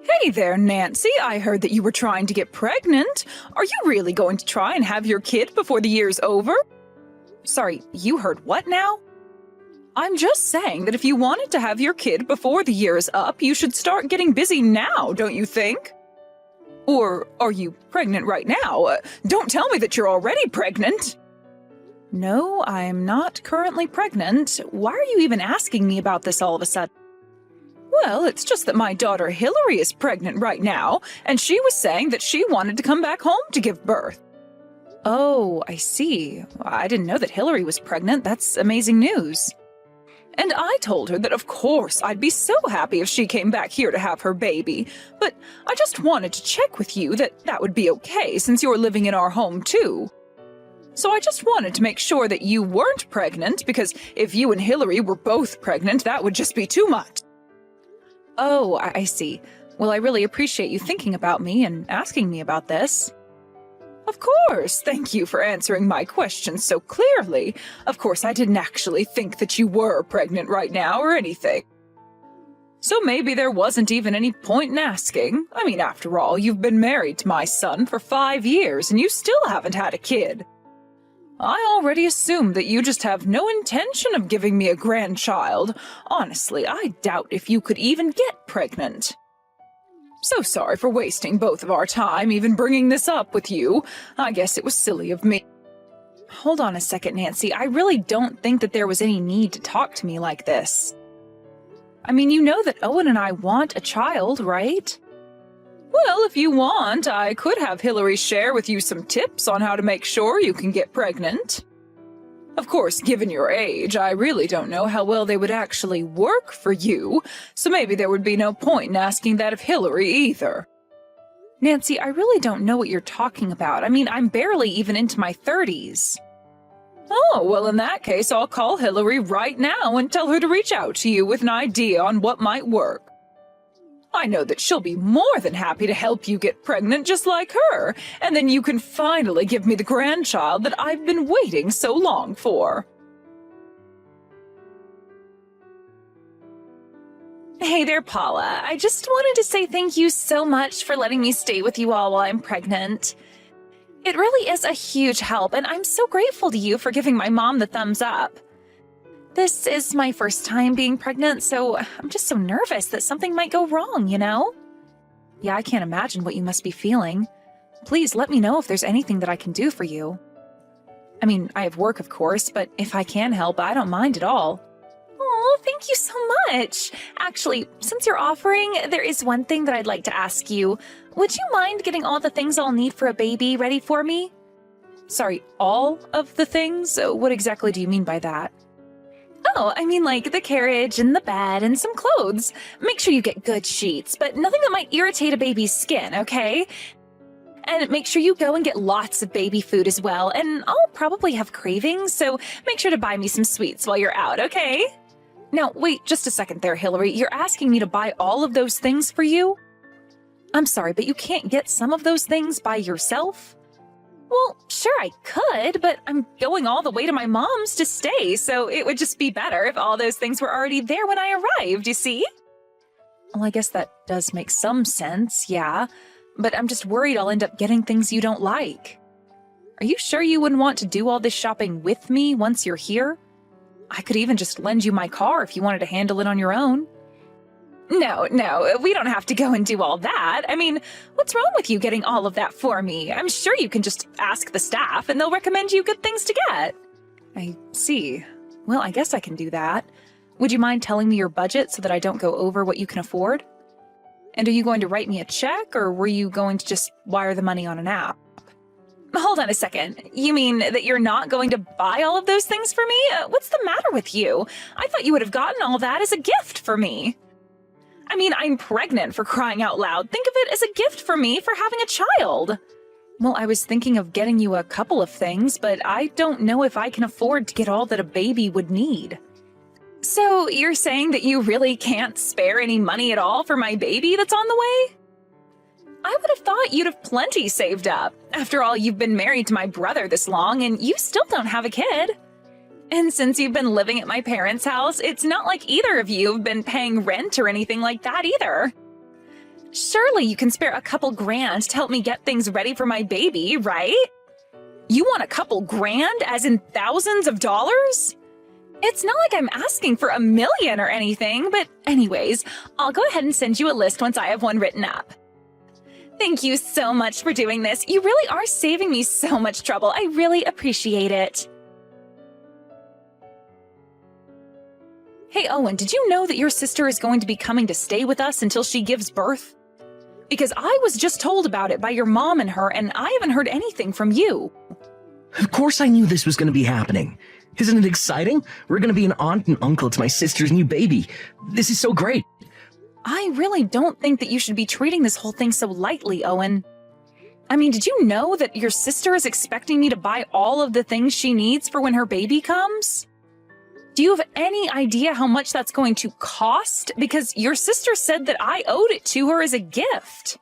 Hey there, Nancy. I heard that you were trying to get pregnant. Are you really going to try and have your kid before the year's over? Sorry, you heard what now? I'm just saying that if you wanted to have your kid before the year is up, you should start getting busy now, don't you think? Or are you pregnant right now? Don't tell me that you're already pregnant. No, I'm not currently pregnant. Why are you even asking me about this all of a sudden? Well, it's just that my daughter Hillary is pregnant right now, and she was saying that she wanted to come back home to give birth. Oh, I see. I didn't know that Hillary was pregnant. That's amazing news. And I told her that of course I'd be so happy if she came back here to have her baby, but I just wanted to check with you that that would be okay since you're living in our home too. So I just wanted to make sure that you weren't pregnant, because if you and Hillary were both pregnant, that would just be too much. Oh, I see. Well, I really appreciate you thinking about me and asking me about this. Of course, thank you for answering my questions so clearly. Of course, I didn't actually think that you were pregnant right now or anything. So maybe there wasn't even any point in asking. I mean, after all, you've been married to my son for 5 years and you still haven't had a kid. I already assumed that you just have no intention of giving me a grandchild. Honestly, I doubt if you could even get pregnant. So sorry for wasting both of our time even bringing this up with you. I guess it was silly of me. Hold on a second, Nancy. I really don't think that there was any need to talk to me like this. I mean, you know that Owen and I want a child, right? Well, if you want, I could have Hillary share with you some tips on how to make sure you can get pregnant. Of course, given your age, I really don't know how well they would actually work for you, so maybe there would be no point in asking that of Hillary either. Nancy, I really don't know what you're talking about. I mean, I'm barely even into my 30s. Oh, well, in that case, I'll call Hillary right now and tell her to reach out to you with an idea on what might work. I know that she'll be more than happy to help you get pregnant just like her, and then you can finally give me the grandchild that I've been waiting so long for. Hey there, Paula. I just wanted to say thank you so much for letting me stay with you all while I'm pregnant. It really is a huge help, and I'm so grateful to you for giving my mom the thumbs up. This is my first time being pregnant, so I'm just so nervous that something might go wrong, you know? Yeah, I can't imagine what you must be feeling. Please let me know if there's anything that I can do for you. I mean, I have work, of course, but if I can help, I don't mind at all. Oh, thank you so much. Actually, since you're offering, there is one thing that I'd like to ask you. Would you mind getting all the things I'll need for a baby ready for me? Sorry, all of the things? What exactly do you mean by that? Oh, I mean like the carriage and the bed and some clothes. Make sure you get good sheets, but nothing that might irritate a baby's skin, okay? And make sure you go and get lots of baby food as well, and I'll probably have cravings, so make sure to buy me some sweets while you're out, okay? Now, wait just a second there, Hillary. You're asking me to buy all of those things for you? I'm sorry, but you can't get some of those things by yourself? Well, sure I could, but I'm going all the way to my mom's to stay, so it would just be better if all those things were already there when I arrived, you see? Well, I guess that does make some sense, yeah, but I'm just worried I'll end up getting things you don't like. Are you sure you wouldn't want to do all this shopping with me once you're here? I could even just lend you my car if you wanted to handle it on your own. No, we don't have to go and do all that. I mean, what's wrong with you getting all of that for me? I'm sure you can just ask the staff and they'll recommend you good things to get. I see. Well, I guess I can do that. Would you mind telling me your budget so that I don't go over what you can afford? And are you going to write me a check, or were you going to just wire the money on an app? Hold on a second. You mean that you're not going to buy all of those things for me? What's the matter with you? I thought you would have gotten all that as a gift for me. I mean, I'm pregnant, for crying out loud. Think of it as a gift for me for having a child. Well, I was thinking of getting you a couple of things, but I don't know if I can afford to get all that a baby would need. So you're saying that you really can't spare any money at all for my baby that's on the way? I would have thought you'd have plenty saved up. After all, you've been married to my brother this long, and you still don't have a kid. And since you've been living at my parents' house, it's not like either of you have been paying rent or anything like that either. Surely you can spare a couple grand to help me get things ready for my baby, right? You want a couple grand, as in thousands of dollars? It's not like I'm asking for $1 million or anything, but anyways, I'll go ahead and send you a list once I have one written up. Thank you so much for doing this. You really are saving me so much trouble. I really appreciate it. Hey, Owen, did you know that your sister is going to be coming to stay with us until she gives birth? Because I was just told about it by your mom and her, and I haven't heard anything from you. Of course I knew this was going to be happening. Isn't it exciting? We're going to be an aunt and uncle to my sister's new baby. This is so great. I really don't think that you should be treating this whole thing so lightly, Owen. I mean, did you know that your sister is expecting me to buy all of the things she needs for when her baby comes? Do you have any idea how much that's going to cost? Because your sister said that I owed it to her as a gift.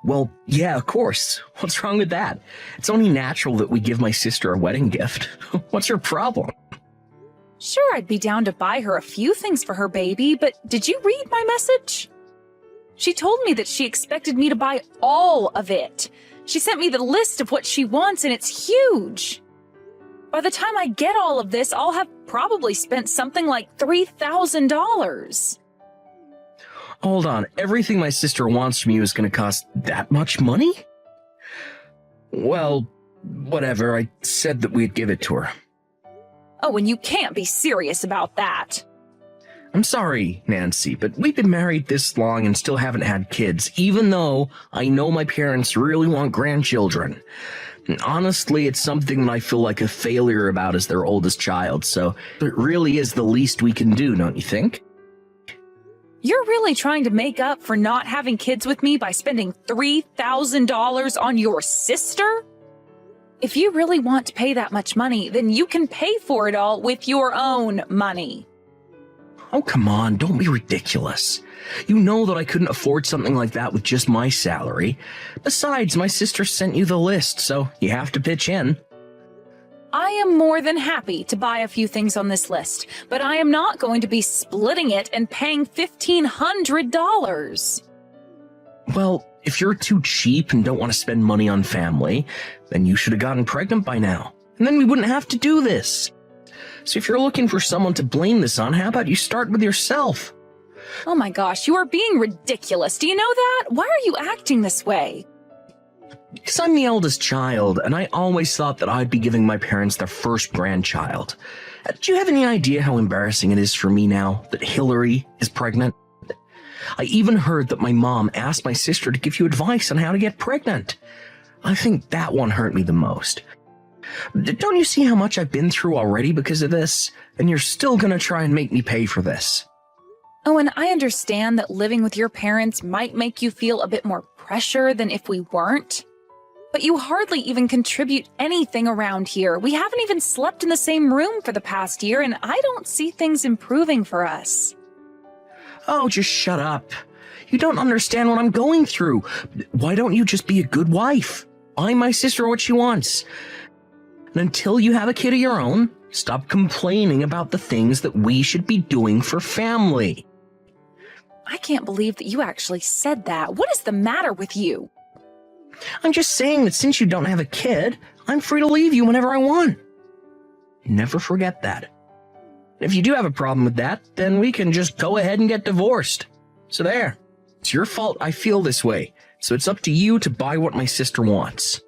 Well, yeah, of course. What's wrong with that? It's only natural that we give my sister a wedding gift. What's your problem? Sure, I'd be down to buy her a few things for her baby, but did you read my message? She told me that she expected me to buy all of it. She sent me the list of what she wants, and it's huge. By the time I get all of this, I'll have probably spent something like $3,000. Hold on, everything my sister wants from you is going to cost that much money? Well, whatever, I said that we'd give it to her. Oh, and you can't be serious about that. I'm sorry, Nancy, but we've been married this long and still haven't had kids, even though I know my parents really want grandchildren. And honestly, it's something that I feel like a failure about as their oldest child, so it really is the least we can do, don't you think? You're really trying to make up for not having kids with me by spending $3,000 on your sister? If you really want to pay that much money, then you can pay for it all with your own money. Oh, come on, don't be ridiculous. You know that I couldn't afford something like that with just my salary. Besides, my sister sent you the list, so you have to pitch in. I am more than happy to buy a few things on this list, but I am not going to be splitting it and paying $1,500. Well, if you're too cheap and don't want to spend money on family, then you should have gotten pregnant by now. And then we wouldn't have to do this. So if you're looking for someone to blame this on, how about you start with yourself? Oh my gosh, you are being ridiculous. Do you know that? Why are you acting this way? Because I'm the eldest child, and I always thought that I'd be giving my parents their first grandchild. Do you have any idea how embarrassing it is for me now that Hillary is pregnant? I even heard that my mom asked my sister to give you advice on how to get pregnant. I think that one hurt me the most. Don't you see how much I've been through already because of this? And you're still gonna try and make me pay for this. Oh, and I understand that living with your parents might make you feel a bit more pressure than if we weren't. But you hardly even contribute anything around here. We haven't even slept in the same room for the past year, and I don't see things improving for us. Oh, just shut up. You don't understand what I'm going through. Why don't you just be a good wife? Buy my sister what she wants. And until you have a kid of your own, stop complaining about the things that we should be doing for family. I can't believe that you actually said that. What is the matter with you? I'm just saying that since you don't have a kid, I'm free to leave you whenever I want. Never forget that. If you do have a problem with that, then we can just go ahead and get divorced. So there. It's your fault I feel this way, so it's up to you to buy what my sister wants.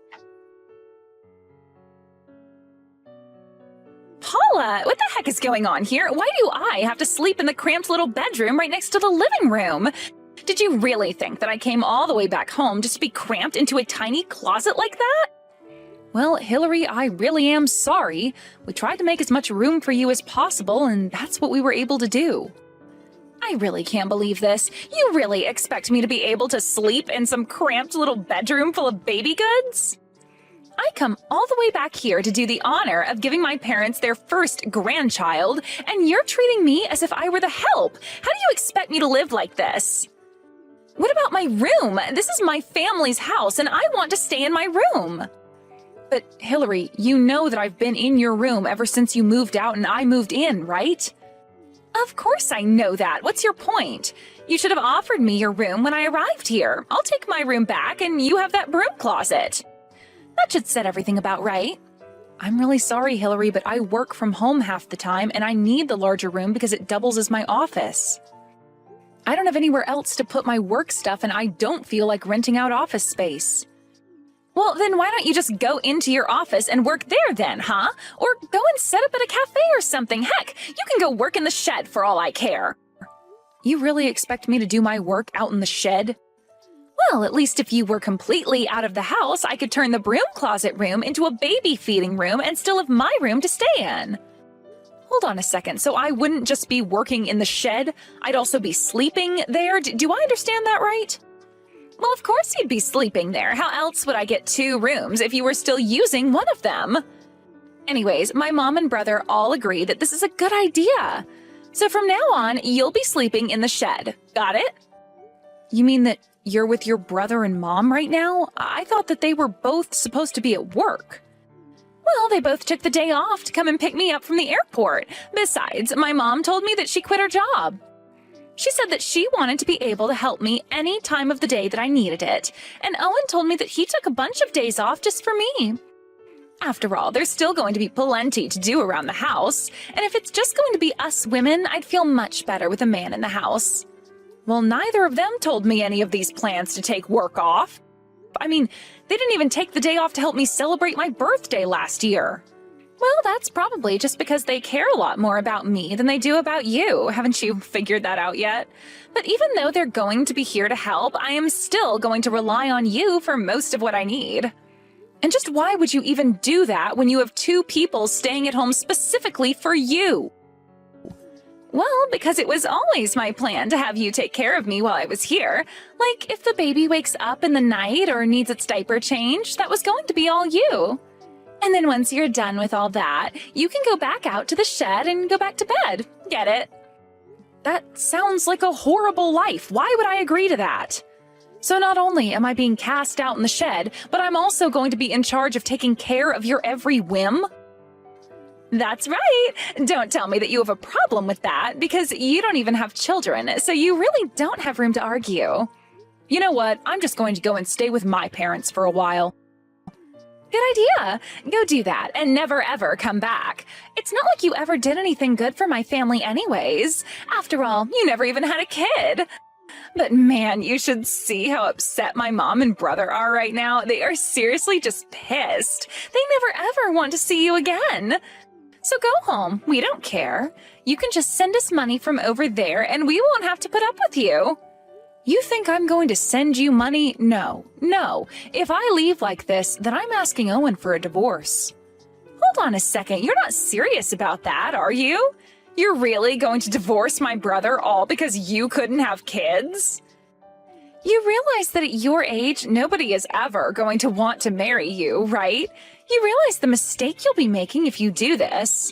Paula, what the heck is going on here? Why do I have to sleep in the cramped little bedroom right next to the living room? Did you really think that I came all the way back home just to be cramped into a tiny closet like that? Well, Hillary, I really am sorry. We tried to make as much room for you as possible, and that's what we were able to do. I really can't believe this. You really expect me to be able to sleep in some cramped little bedroom full of baby goods? I come all the way back here to do the honor of giving my parents their first grandchild, and you're treating me as if I were the help. How do you expect me to live like this? What about my room? This is my family's house, and I want to stay in my room. But Hillary, you know that I've been in your room ever since you moved out and I moved in, right? Of course I know that. What's your point? You should have offered me your room when I arrived here. I'll take my room back and you have that broom closet. That should set everything about right. I'm really sorry, Hillary, but I work from home half the time and I need the larger room because it doubles as my office. I don't have anywhere else to put my work stuff and I don't feel like renting out office space. Well, then why don't you just go into your office and work there then, huh? Or go and set up at a cafe or something. Heck, you can go work in the shed for all I care. You really expect me to do my work out in the shed? Well, at least if you were completely out of the house, I could turn the broom closet room into a baby feeding room and still have my room to stay in. Hold on a second, so I wouldn't just be working in the shed, I'd also be sleeping there? Do I understand that right? Well, of course you'd be sleeping there. How else would I get 2 rooms if you were still using one of them? Anyways, my mom and brother all agree that this is a good idea. So from now on, you'll be sleeping in the shed. Got it? You mean that you're with your brother and mom right now? I thought that they were both supposed to be at work. Well, they both took the day off to come and pick me up from the airport. Besides, my mom told me that she quit her job. She said that she wanted to be able to help me any time of the day that I needed it. And Owen told me that he took a bunch of days off just for me. After all, there's still going to be plenty to do around the house. And if it's just going to be us women, I'd feel much better with a man in the house. Well, neither of them told me any of these plans to take work off. I mean, they didn't even take the day off to help me celebrate my birthday last year. Well, that's probably just because they care a lot more about me than they do about you. Haven't you figured that out yet? But even though they're going to be here to help, I am still going to rely on you for most of what I need. And just why would you even do that when you have 2 people staying at home specifically for you? Well, because it was always my plan to have you take care of me while I was here. Like, if the baby wakes up in the night or needs its diaper changed, that was going to be all you. And then once you're done with all that, you can go back out to the shed and go back to bed. Get it? That sounds like a horrible life. Why would I agree to that? So not only am I being cast out in the shed, but I'm also going to be in charge of taking care of your every whim? That's right. Don't tell me that you have a problem with that, because you don't even have children, so you really don't have room to argue. You know what? I'm just going to go and stay with my parents for a while. Good idea. Go do that and never ever come back. It's not like you ever did anything good for my family anyways. After all, you never even had a kid. But man, you should see how upset my mom and brother are right now. They are seriously just pissed. They never ever want to see you again. So go home. We don't care. You can just send us money from over there and we won't have to put up with you. You think I'm going to send you money? No. If I leave like this, then I'm asking Owen for a divorce. Hold on a second. You're not serious about that, are you? You're really going to divorce my brother all because you couldn't have kids? You realize that at your age, nobody is ever going to want to marry you, right? You realize the mistake you'll be making if you do this.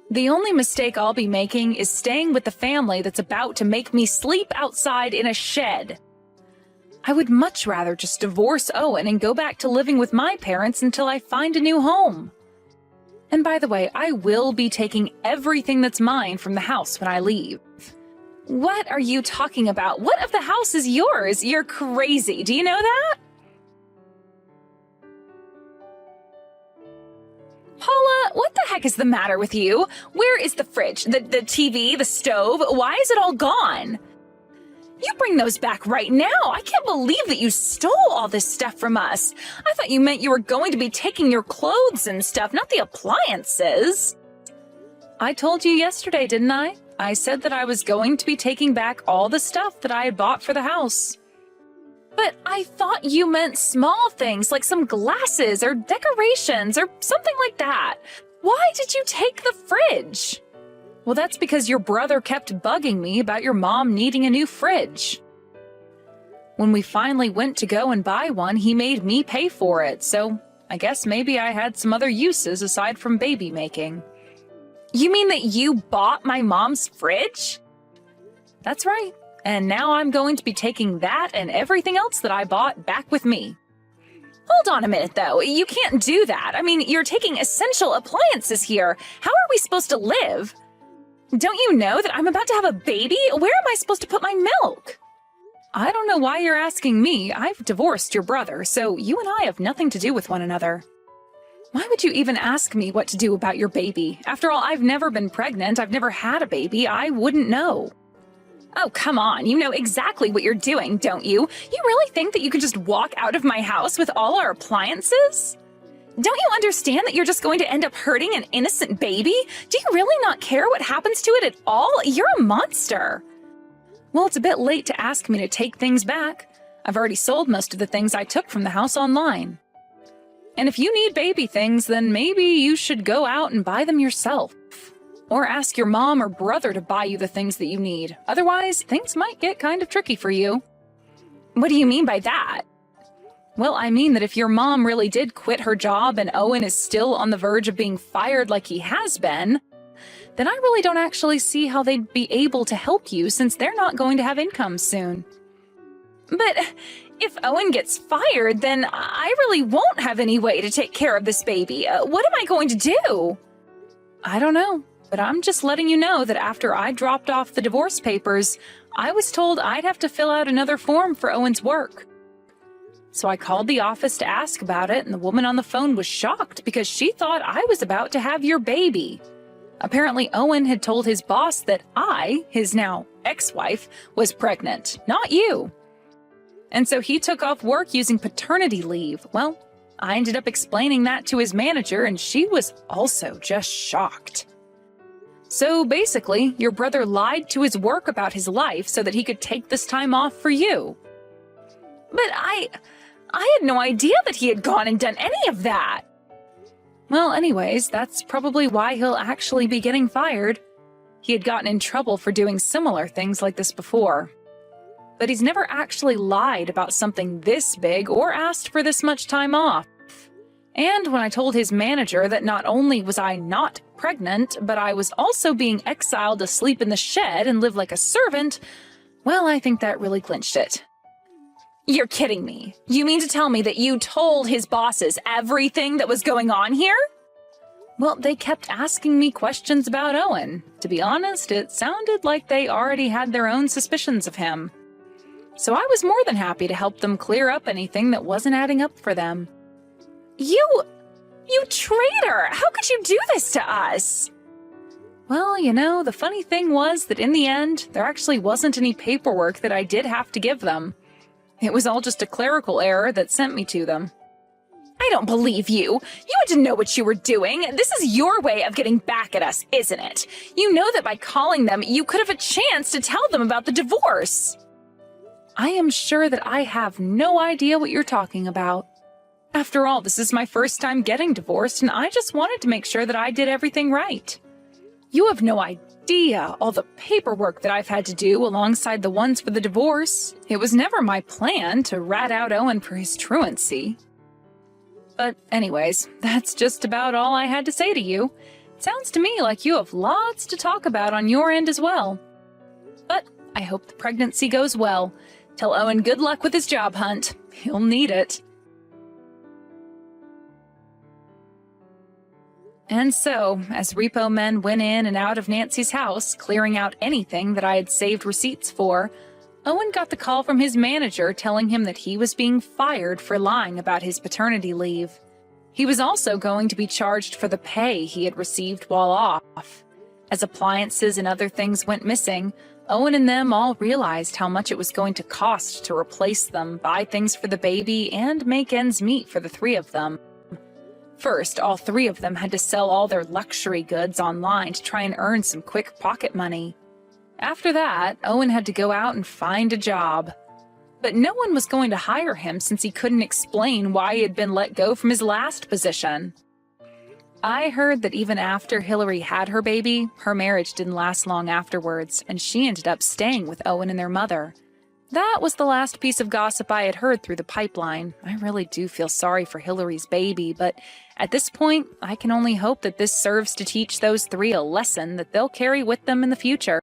The only mistake I'll be making is staying with the family that's about to make me sleep outside in a shed. I would much rather just divorce Owen and go back to living with my parents until I find a new home. And by the way, I will be taking everything that's mine from the house when I leave. What are you talking about? What of the house is yours? You're crazy. Do you know that? Paula, what the heck is the matter with you? Where is the fridge, the TV, the stove? Why is it all gone? You bring those back right now. I can't believe that you stole all this stuff from us. I thought you meant you were going to be taking your clothes and stuff, not the appliances. I told you yesterday, didn't I? I said that I was going to be taking back all the stuff that I had bought for the house. But I thought you meant small things like some glasses or decorations or something like that. Why did you take the fridge? Well, that's because your brother kept bugging me about your mom needing a new fridge. When we finally went to go and buy one, he made me pay for it, so I guess maybe I had some other uses aside from baby making. You mean that you bought my mom's fridge? That's right. And now I'm going to be taking that and everything else that I bought back with me. Hold on a minute, though. You can't do that. I mean, you're taking essential appliances here. How are we supposed to live? Don't you know that I'm about to have a baby? Where am I supposed to put my milk? I don't know why you're asking me. I've divorced your brother, so you and I have nothing to do with one another. Why would you even ask me what to do about your baby? After all, I've never been pregnant. I've never had a baby. I wouldn't know. Oh, come on. You know exactly what you're doing, don't you? You really think that you can just walk out of my house with all our appliances? Don't you understand that you're just going to end up hurting an innocent baby? Do you really not care what happens to it at all? You're a monster. Well, it's a bit late to ask me to take things back. I've already sold most of the things I took from the house online. And if you need baby things, then maybe you should go out and buy them yourself. Or ask your mom or brother to buy you the things that you need. Otherwise, things might get kind of tricky for you. What do you mean by that? Well, I mean that if your mom really did quit her job and Owen is still on the verge of being fired like he has been, then I really don't actually see how they'd be able to help you since they're not going to have income soon. But if Owen gets fired, then I really won't have any way to take care of this baby. What am I going to do? I don't know, but I'm just letting you know that after I dropped off the divorce papers, I was told I'd have to fill out another form for Owen's work. So I called the office to ask about it, and the woman on the phone was shocked because she thought I was about to have your baby. Apparently, Owen had told his boss that I, his now ex-wife, was pregnant, not you. And so he took off work using paternity leave. Well, I ended up explaining that to his manager, and she was also just shocked. So basically, your brother lied to his work about his life so that he could take this time off for you. But I had no idea that he had gone and done any of that. Well, anyways, that's probably why he'll actually be getting fired. He had gotten in trouble for doing similar things like this before. But he's never actually lied about something this big or asked for this much time off. And when I told his manager that not only was I not pregnant, but I was also being exiled to sleep in the shed and live like a servant, well, I think that really clinched it. You're kidding me. You mean to tell me that you told his bosses everything that was going on here? Well, they kept asking me questions about Owen. To be honest, it sounded like they already had their own suspicions of him. So I was more than happy to help them clear up anything that wasn't adding up for them. You traitor! How could you do this to us? Well, you know, the funny thing was that in the end, there actually wasn't any paperwork that I did have to give them. It was all just a clerical error that sent me to them. I don't believe you. You had to know what you were doing. This is your way of getting back at us, isn't it? You know that by calling them, you could have a chance to tell them about the divorce. I am sure that I have no idea what you're talking about. After all, this is my first time getting divorced, and I just wanted to make sure that I did everything right. You have no idea all the paperwork that I've had to do alongside the ones for the divorce. It was never my plan to rat out Owen for his truancy. But anyways, that's just about all I had to say to you. It sounds to me like you have lots to talk about on your end as well. But I hope the pregnancy goes well. Tell Owen good luck with his job hunt. He'll need it. And so, as repo men went in and out of Nancy's house, clearing out anything that I had saved receipts for, Owen got the call from his manager telling him that he was being fired for lying about his paternity leave. He was also going to be charged for the pay he had received while off. As appliances and other things went missing, Owen and them all realized how much it was going to cost to replace them, buy things for the baby, and make ends meet for the three of them. First, all three of them had to sell all their luxury goods online to try and earn some quick pocket money. After that, Owen had to go out and find a job. But no one was going to hire him since he couldn't explain why he had been let go from his last position. I heard that even after Hillary had her baby, her marriage didn't last long afterwards, and she ended up staying with Owen and their mother. That was the last piece of gossip I had heard through the pipeline. I really do feel sorry for Hillary's baby, but at this point, I can only hope that this serves to teach those three a lesson that they'll carry with them in the future.